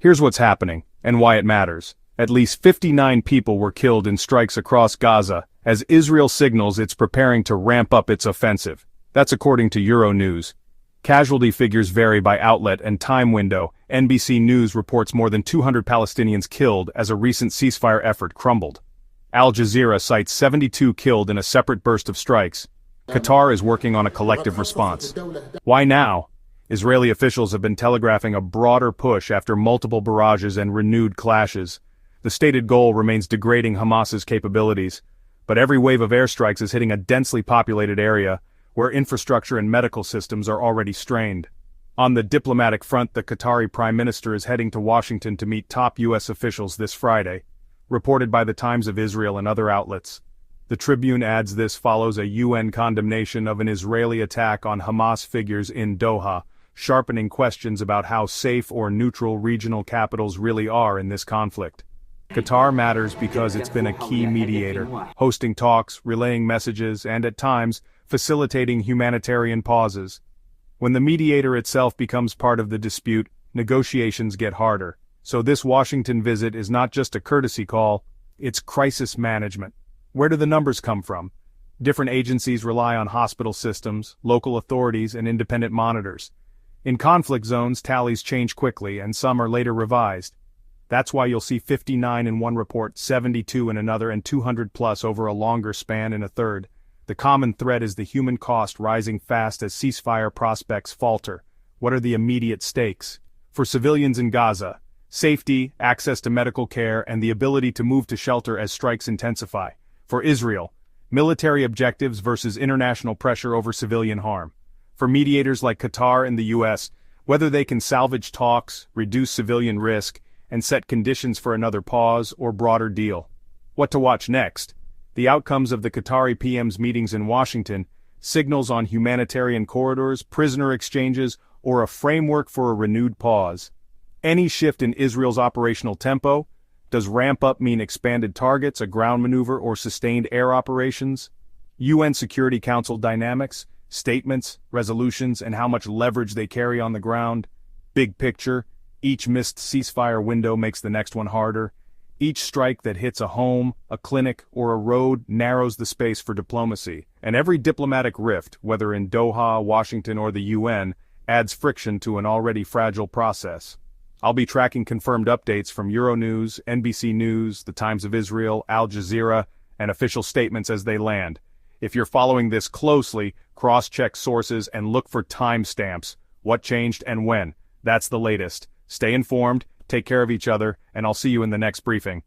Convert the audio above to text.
Here's what's happening, and why it matters. At least 59 people were killed in strikes across Gaza, as Israel signals it's preparing to ramp up its offensive. That's according to Euronews. Casualty figures vary by outlet and time window. NBC News reports more than 200 Palestinians killed as a recent ceasefire effort crumbled. Al Jazeera cites 72 killed in a separate burst of strikes. Qatar is working on a collective response. Why now? Israeli officials have been telegraphing a broader push after multiple barrages and renewed clashes. The stated goal remains degrading Hamas's capabilities, but every wave of airstrikes is hitting a densely populated area, where infrastructure and medical systems are already strained. On the diplomatic front, the Qatari Prime Minister is heading to Washington to meet top U.S. officials this Friday, reported by the Times of Israel and other outlets. The Tribune adds this follows a UN condemnation of an Israeli attack on Hamas figures in Doha, sharpening questions about how safe or neutral regional capitals really are in this conflict. Qatar matters because it's been a key mediator, hosting talks, relaying messages, and at times, facilitating humanitarian pauses. When the mediator itself becomes part of the dispute, negotiations get harder. So this Washington visit is not just a courtesy call, it's crisis management. Where do the numbers come from? Different agencies rely on hospital systems, local authorities, and independent monitors. In conflict zones, tallies change quickly, and some are later revised. That's why you'll see 59 in one report, 72 in another, and 200 plus over a longer span in a third. The common thread is the human cost rising fast as ceasefire prospects falter. What are the immediate stakes? For civilians in Gaza, safety, access to medical care, and the ability to move to shelter as strikes intensify. For Israel, military objectives versus international pressure over civilian harm. For mediators like Qatar and the U.S., whether they can salvage talks, reduce civilian risk, and set conditions for another pause or broader deal. What to watch next? The outcomes of the Qatari PM's meetings in Washington, signals on humanitarian corridors, prisoner exchanges, or a framework for a renewed pause. Any shift in Israel's operational tempo? Does ramp up mean expanded targets, a ground maneuver, or sustained air operations? UN Security Council dynamics, statements, resolutions, and how much leverage they carry on the ground. Big picture, each missed ceasefire window makes the next one harder. Each strike that hits a home, a clinic, or a road narrows the space for diplomacy, and every diplomatic rift, whether in Doha, Washington, or the UN, adds friction to an already fragile process. I'll be tracking confirmed updates from Euronews, NBC News, the Times of Israel, Al Jazeera, and official statements as they land. If you're following this closely, cross-check sources and look for timestamps. What changed and when? That's the latest. Stay informed, take care of each other, and I'll see you in the next briefing.